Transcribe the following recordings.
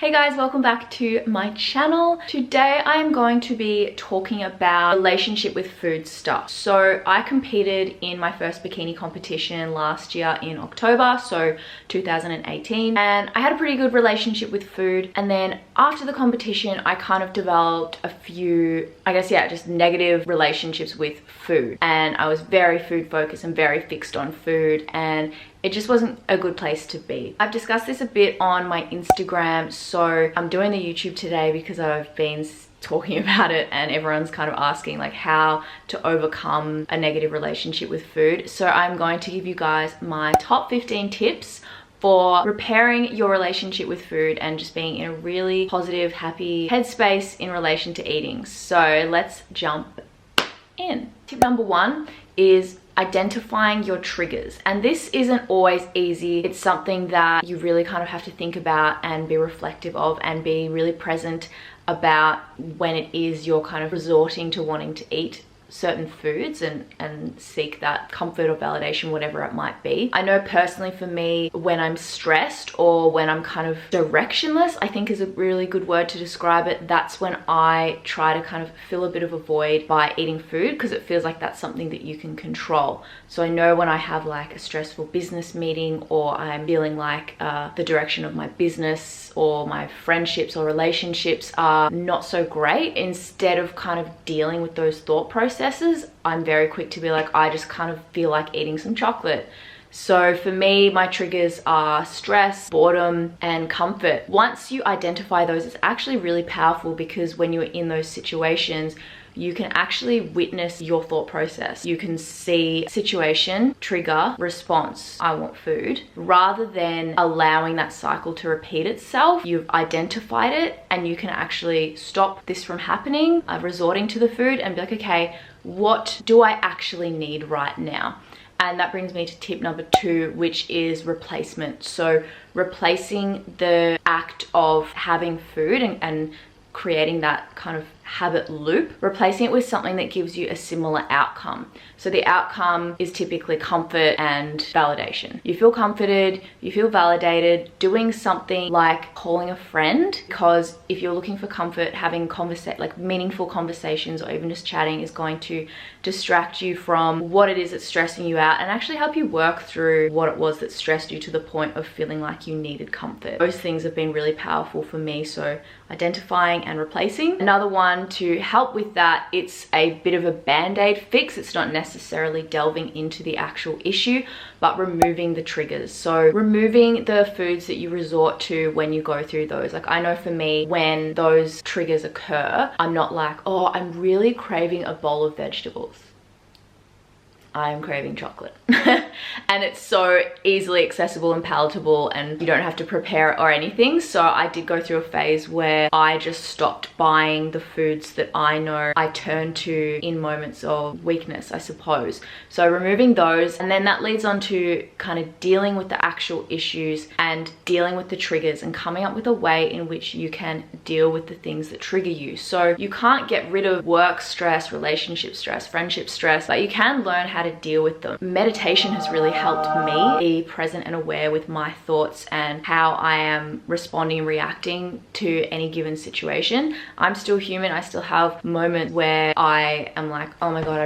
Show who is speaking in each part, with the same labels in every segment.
Speaker 1: Hey guys, welcome back to my channel. Today I am going to be talking about relationship with food stuff. So I competed in my first bikini competition last year in October, so 2018, and I had a pretty good relationship with food. And then after the competition, I kind of developed a few, just negative relationships with food. And I was very food focused and very fixed on food, and it just wasn't a good place to be. I've discussed this a bit on my Instagram, so I'm doing the YouTube today because I've been talking about it and everyone's kind of asking like how to overcome a negative relationship with food. So I'm going to give you guys my top 15 tips for repairing your relationship with food and just being in a really positive, happy headspace in relation to eating. So let's jump in. Tip number one is identifying your triggers. And this isn't always easy. It's something that you really kind of have to think about and be reflective of and be really present about when it is you're kind of resorting to wanting to eat certain foods and seek that comfort or validation, whatever it might be. I know personally for me, when I'm stressed or when I'm kind of directionless, I think is a really good word to describe it. That's when I try to kind of fill a bit of a void by eating food, because it feels like that's something that you can control. So I know when I have like a stressful business meeting, or I'm feeling like the direction of my business or my friendships or relationships are not so great, instead of kind of dealing with those thought processes, I'm very quick to be like, I just kind of feel like eating some chocolate. So for me, my triggers are stress, boredom, and comfort. Once you identify those, it's actually really powerful, because when you're in those situations, you can actually witness your thought process. You can see situation, trigger, response, I want food, rather than allowing that cycle to repeat itself. You've identified it and you can actually stop this from happening, resorting to the food, and be like, okay, what do I actually need right now? And that brings me to tip number two, which is replacement. So replacing the act of having food and creating that kind of habit loop, replacing it with something that gives you a similar outcome. So the outcome is typically comfort and validation. You feel comforted, you feel validated doing something like calling a friend, because if you're looking for comfort, having meaningful conversations or even just chatting is going to distract you from what it is that's stressing you out and actually help you work through what it was that stressed you to the point of feeling like you needed comfort. Those things have been really powerful for me, so identifying and replacing. Another one to help with that, it's a bit of a band-aid fix. It's not necessarily delving into the actual issue, but removing the triggers. So removing the foods that you resort to when you go through those. Like, I know for me, when those triggers occur, I'm not like, oh, I'm really craving a bowl of vegetables. I'm craving chocolate. And it's so easily accessible and palatable, and you don't have to prepare it or anything. So I did go through a phase where I just stopped buying the foods that I know I turn to in moments of weakness, I suppose. So removing those, and then that leads on to kind of dealing with the actual issues and dealing with the triggers and coming up with a way in which you can deal with the things that trigger you. So you can't get rid of work stress, relationship stress, friendship stress, but you can learn how to deal with them. Meditation has really helped me be present and aware with my thoughts and how I am responding and reacting to any given situation. I'm still human. I still have moments where I am like, oh my god,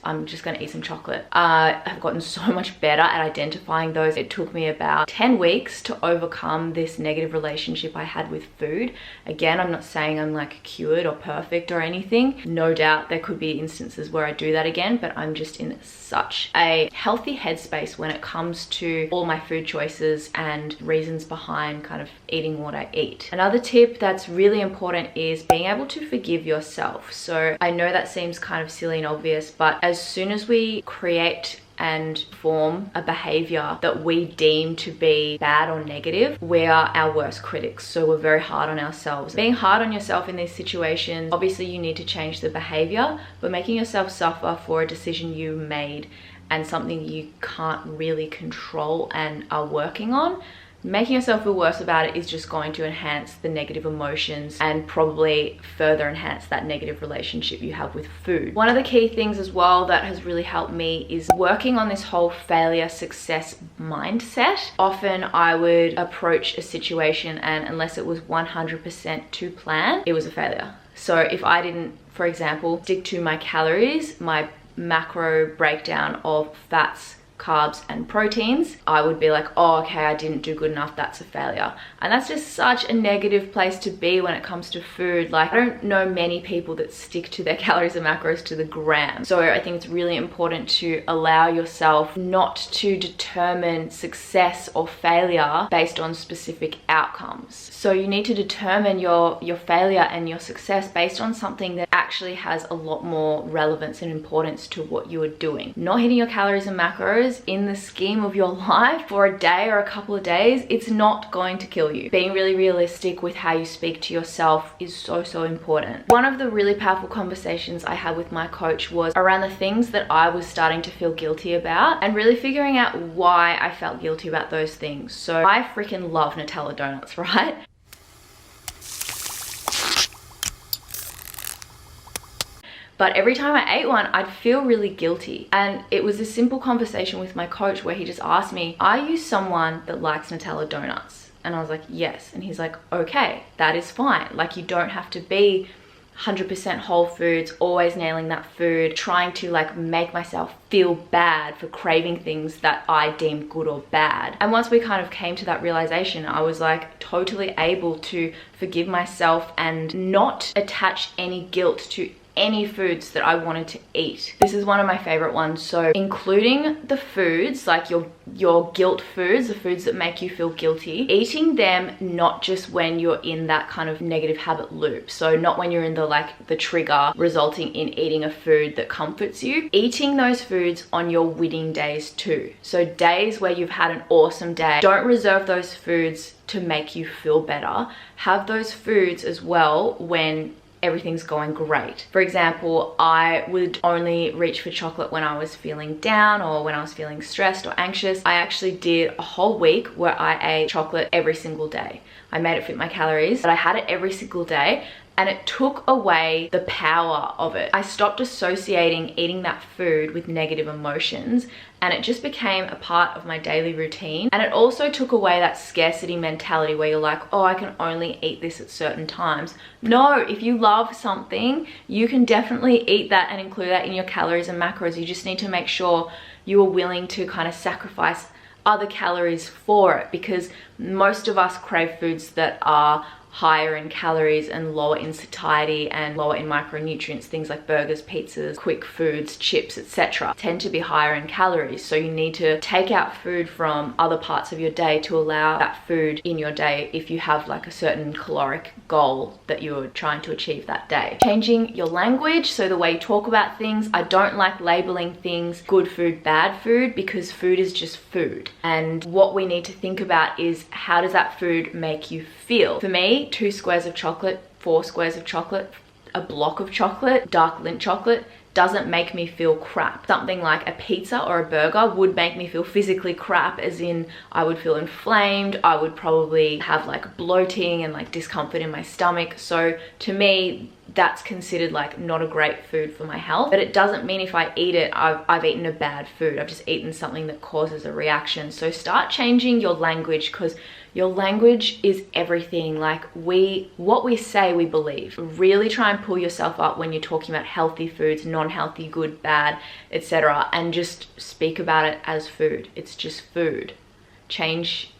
Speaker 1: I'm just gonna eat some chocolate. I've gotten so much better at identifying those. It took me about 10 weeks to overcome this negative relationship I had with food. Again, I'm not saying I'm like cured or perfect or anything. No doubt there could be instances where I do that again, but I'm just in such a healthy headspace when it comes to all my food choices and reasons behind kind of eating what I eat. Another tip that's really important is being able to forgive yourself. So I know that seems kind of silly and obvious, but as soon as we create and form a behavior that we deem to be bad or negative, we are our worst critics. So we're very hard on ourselves. Being hard on yourself in these situations, obviously you need to change the behavior, but making yourself suffer for a decision you made and something you can't really control and are working on, making yourself feel worse about it is just going to enhance the negative emotions and probably further enhance that negative relationship you have with food. One of the key things as well that has really helped me is working on this whole failure success mindset. Often I would approach a situation and unless it was 100% to plan, it was a failure. So if I didn't, for example, stick to my calories, my macro breakdown of fats, carbs and proteins, I would be like, oh, okay, I didn't do good enough, that's a failure. And that's just such a negative place to be when it comes to food. Like, I don't know many people that stick to their calories and macros to the gram. So I think it's really important to allow yourself not to determine success or failure based on specific outcomes. So you need to determine your failure and your success based on something that actually has a lot more relevance and importance to what you are doing. Not hitting your calories and macros in the scheme of your life for a day or a couple of days, it's not going to kill you. Being really realistic with how you speak to yourself is so important. One of the really powerful conversations I had with my coach was around the things that I was starting to feel guilty about and really figuring out why I felt guilty about those things. So I freaking love Nutella donuts, right? But every time I ate one, I'd feel really guilty. And it was a simple conversation with my coach where he just asked me, are you someone that likes Nutella donuts? And I was like, yes. And he's like, okay, that is fine. Like, you don't have to be 100% whole foods, always nailing that food, trying to like make myself feel bad for craving things that I deem good or bad. And once we kind of came to that realization, I was like totally able to forgive myself and not attach any guilt to any foods that I wanted to eat. This is one of my favorite ones. So including the foods, like your guilt foods, the foods that make you feel guilty, eating them not just when you're in that kind of negative habit loop. So not when you're in the trigger resulting in eating a food that comforts you. Eating those foods on your winning days too. So days where you've had an awesome day, don't reserve those foods to make you feel better. Have those foods as well when everything's going great. For example, I would only reach for chocolate when I was feeling down or when I was feeling stressed or anxious. I actually did a whole week where I ate chocolate every single day. I made it fit my calories, but I had it every single day and it took away the power of it. I stopped associating eating that food with negative emotions and it just became a part of my daily routine. And it also took away that scarcity mentality where you're like, oh, I can only eat this at certain times. No, if you love something, you can definitely eat that and include that in your calories and macros. You just need to make sure you are willing to kind of sacrifice other calories for it, because most of us crave foods that are higher in calories and lower in satiety and lower in micronutrients. Things like burgers, pizzas, quick foods, chips, etc. tend to be higher in calories. So you need to take out food from other parts of your day to allow that food in your day if you have like a certain caloric goal that you're trying to achieve that day. Changing your language, so the way you talk about things. I don't like labeling things good food, bad food, because food is just food. And what we need to think about is, how does that food make you feel? For me, 2 squares of chocolate, 4 squares of chocolate, a block of chocolate, dark Lindt chocolate doesn't make me feel crap. Something like a pizza or a burger would make me feel physically crap, as in I would feel inflamed, I would probably have like bloating and like discomfort in my stomach. So to me, that's considered like not a great food for my health. But it doesn't mean if I eat it, I've eaten a bad food. I've just eaten something that causes a reaction. So start changing your language, because your language is everything. Like what we say, we believe. Really try and pull yourself up when you're talking about healthy foods, non-healthy, good, bad, etc. And just speak about it as food. It's just food. Change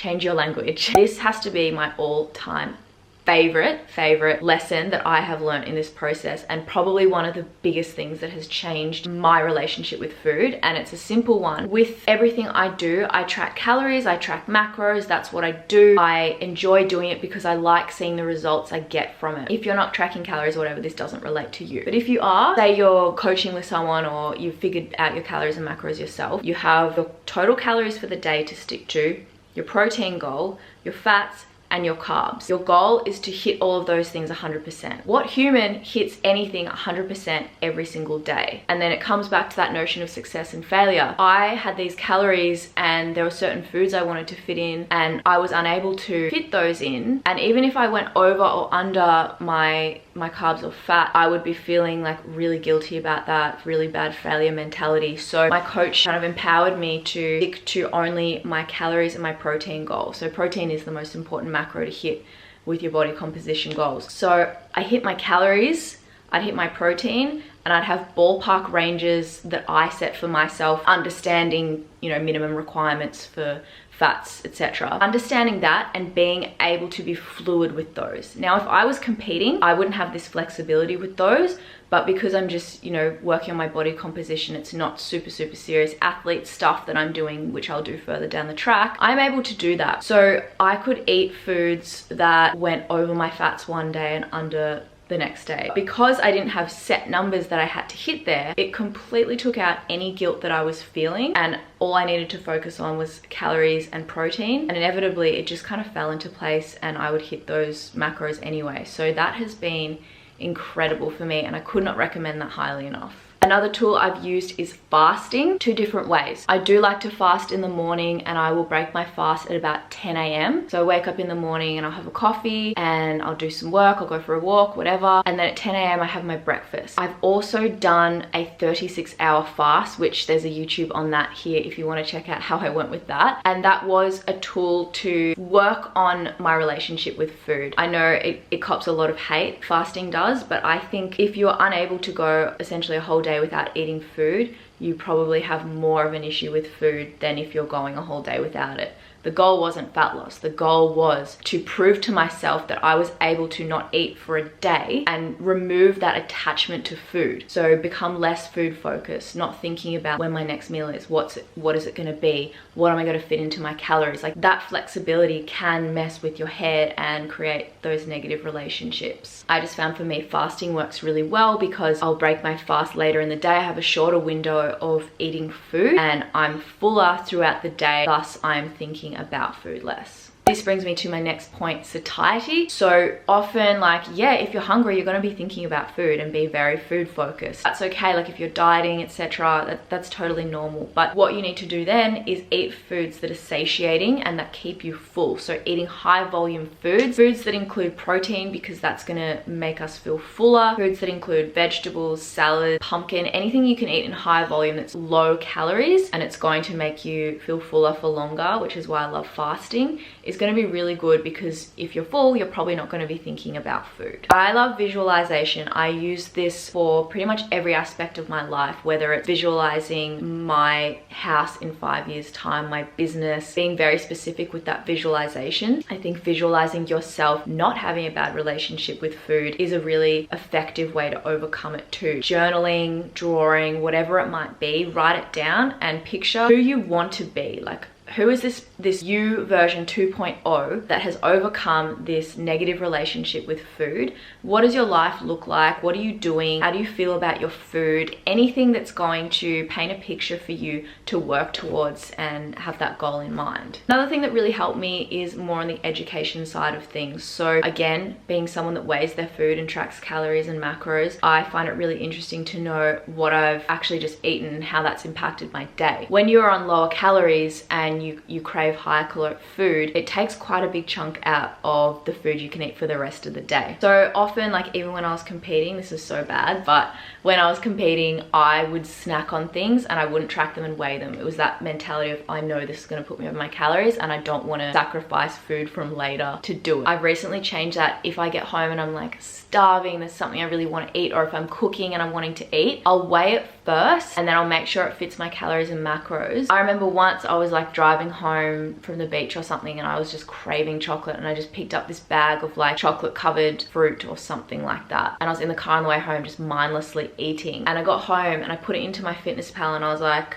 Speaker 1: your language. This has to be my all-time favorite lesson that I have learned in this process, and probably one of the biggest things that has changed my relationship with food. And it's a simple one. With everything I do, I track calories, I track macros. That's what I do. I enjoy doing it because I like seeing the results I get from it. If you're not tracking calories or whatever, this doesn't relate to you. But if you are, say you're coaching with someone or you've figured out your calories and macros yourself, you have your total calories for the day to stick to, your protein goal, your fats and your carbs. Your goal is to hit all of those things 100%. What human hits anything 100% every single day? And then it comes back to that notion of success and failure. I had these calories and there were certain foods I wanted to fit in and I was unable to fit those in. And even if I went over or under my carbs or fat, I would be feeling like really guilty about that, really bad failure mentality. So my coach kind of empowered me to stick to only my calories and my protein goal. So protein is the most important macro to hit with your body composition goals. So I hit my calories, I'd hit my protein, and I'd have ballpark ranges that I set for myself, understanding, you know, minimum requirements for fats, etc. Understanding that and being able to be fluid with those. Now, if I was competing, I wouldn't have this flexibility with those, but because I'm just, you know, working on my body composition, it's not super serious athlete stuff that I'm doing, which I'll do further down the track, I'm able to do that. So I could eat foods that went over my fats one day and under the next day. Because I didn't have set numbers that I had to hit there, it completely took out any guilt that I was feeling, and all I needed to focus on was calories and protein, and inevitably it just kind of fell into place and I would hit those macros anyway. So that has been incredible for me and I could not recommend that highly enough. Another tool I've used is fasting, 2 different ways. I do like to fast in the morning and I will break my fast at about 10 a.m. So I wake up in the morning and I'll have a coffee and I'll do some work, I'll go for a walk, whatever. And then at 10 a.m. I have my breakfast. I've also done a 36-hour fast, which there's a YouTube on that here if you want to check out how I went with that. And that was a tool to work on my relationship with food. I know it cops a lot of hate, fasting does, but I think if you're unable to go essentially a whole day without eating food, you probably have more of an issue with food than if you're going a whole day without it. The goal wasn't fat loss. The goal was to prove to myself that I was able to not eat for a day and remove that attachment to food. So become less food focused, not thinking about when my next meal is, what is it going to be, what am I going to fit into my calories. Like that flexibility can mess with your head and create those negative relationships. I just found for me fasting works really well because I'll break my fast later in the day. I have a shorter window of eating food and I'm fuller throughout the day, thus I'm thinking about food less. This brings me to my next point, satiety. So often, like, yeah, if you're hungry, you're going to be thinking about food and be very food focused. That's okay, like if you're dieting, etc., that's totally normal. But what you need to do then is eat foods that are satiating and that keep you full. So eating high volume foods that include protein because that's going to make us feel fuller, foods that include vegetables, salad, pumpkin, anything you can eat in high volume that's low calories and it's going to make you feel fuller for longer, which is why I love fasting. Is going to be really good because if you're full, you're probably not going to be thinking about food. I love visualization. I use this for pretty much every aspect of my life, whether it's visualizing my house in 5 years' time, my business, being very specific with that visualization. I think visualizing yourself not having a bad relationship with food is a really effective way to overcome it too. Journaling, drawing, whatever it might be, write it down and picture who you want to be. Like, who is this you version 2.0 that has overcome this negative relationship with food? What does your life look like? What are you doing? How do you feel about your food? Anything that's going to paint a picture for you to work towards and have that goal in mind. Another thing that really helped me is more on the education side of things. So again, being someone that weighs their food and tracks calories and macros, I find it really interesting to know what I've actually just eaten and how that's impacted my day. When you're on lower calories and you crave higher caloric food, it takes quite a big chunk out of the food you can eat for the rest of the day. So often, like even when I was competing, this is so bad, but when I was competing, I would snack on things and I wouldn't track them and weigh them. It was that mentality of, I know this is going to put me over my calories and I don't want to sacrifice food from later to do it. I've recently changed that. If I get home and I'm like starving, there's something I really want to eat, or if I'm cooking and I'm wanting to eat, I'll weigh it first and then I'll make sure it fits my calories and macros. I remember once I was like driving home from the beach or something and I was just craving chocolate and I just picked up this bag of like chocolate covered fruit or something like that, and I was in the car on the way home just mindlessly eating, and I got home and I put it into my fitness pal and I was like,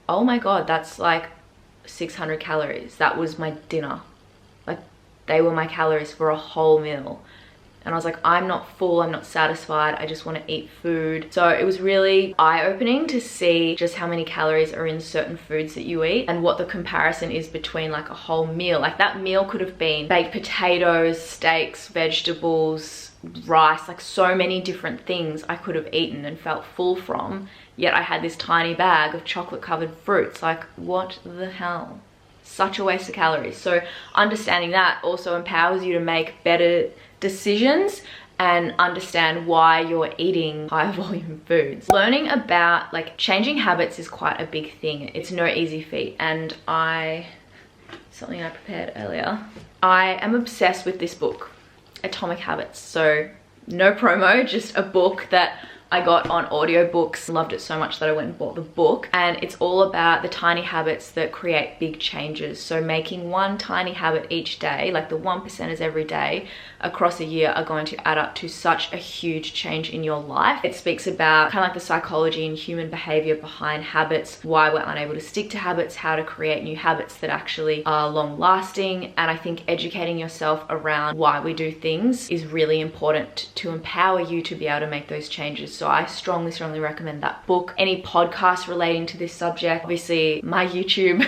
Speaker 1: oh my god, that's like 600 calories. That was my dinner. Like, they were my calories for a whole meal. and I was like, I'm not full, I'm not satisfied, I just want to eat food. So it was really eye-opening to see just how many calories are in certain foods that you eat and what the comparison is between like a whole meal. Like that meal could have been baked potatoes, steaks, vegetables, rice, like so many different things I could have eaten and felt full from, yet I had this tiny bag of chocolate covered fruits. Like, what the hell? Such a waste of calories. So understanding that also empowers you to make better decisions and understand why you're eating high volume foods. Learning about like changing habits is quite a big thing. It's no easy feat, and something I prepared earlier, I am obsessed with this book, Atomic Habits. So no promo, just a book that I got on audiobooks. Loved it so much that I went and bought the book, and it's all about the tiny habits that create big changes. So making one tiny habit each day, like the 1%ers every day across a year, are going to add up to such a huge change in your life. It speaks about kind of like the psychology and human behavior behind habits, why we're unable to stick to habits, how to create new habits that actually are long lasting. And I think educating yourself around why we do things is really important to empower you to be able to make those changes. So I strongly recommend that book. Any podcasts relating to this subject, obviously my YouTube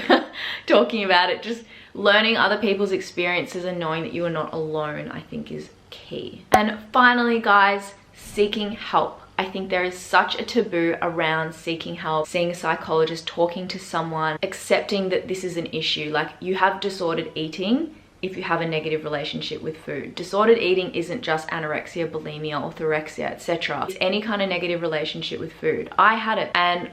Speaker 1: talking about it, just learning other people's experiences and knowing that you are not alone, I think is key. And finally, guys, seeking help. I think there is such a taboo around seeking help, seeing a psychologist, talking to someone, accepting that this is an issue. Like, you have disordered eating if you have a negative relationship with food. Disordered eating isn't just anorexia, bulimia, orthorexia, etc. It's any kind of negative relationship with food. I had it, and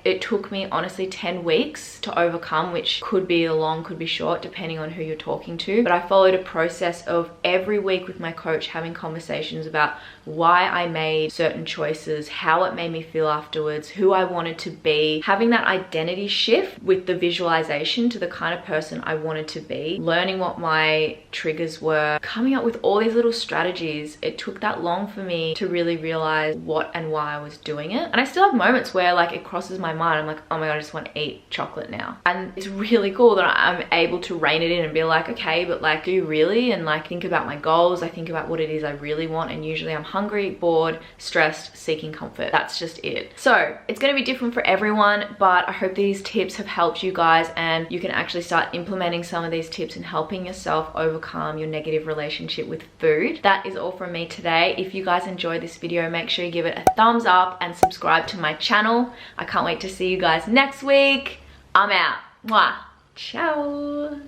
Speaker 1: it took me honestly 10 weeks to overcome, which could be long, could be short, depending on who you're talking to. But I followed a process of every week with my coach having conversations about why I made certain choices, how it made me feel afterwards, who I wanted to be, having that identity shift with the visualization to the kind of person I wanted to be, learning what my triggers were, coming up with all these little strategies. It took that long for me to really realize what and why I was doing it. And I still have moments where like it crosses my mind, I'm like, oh my god, I just want to eat chocolate now. And it's really cool that I'm able to rein it in and be like, okay, but like, do you really? And like, think about my goals, I think about what it is I really want, and usually I'm hungry, bored, stressed, seeking comfort. That's just it. So it's going to be different for everyone, but I hope these tips have helped you guys, and you can actually start implementing some of these tips and helping yourself overcome your negative relationship with food. That is all from me today. If you guys enjoyed this video, make sure you give it a thumbs up and subscribe to my channel. I can't wait to see you guys next week. I'm out. Mwah. Ciao.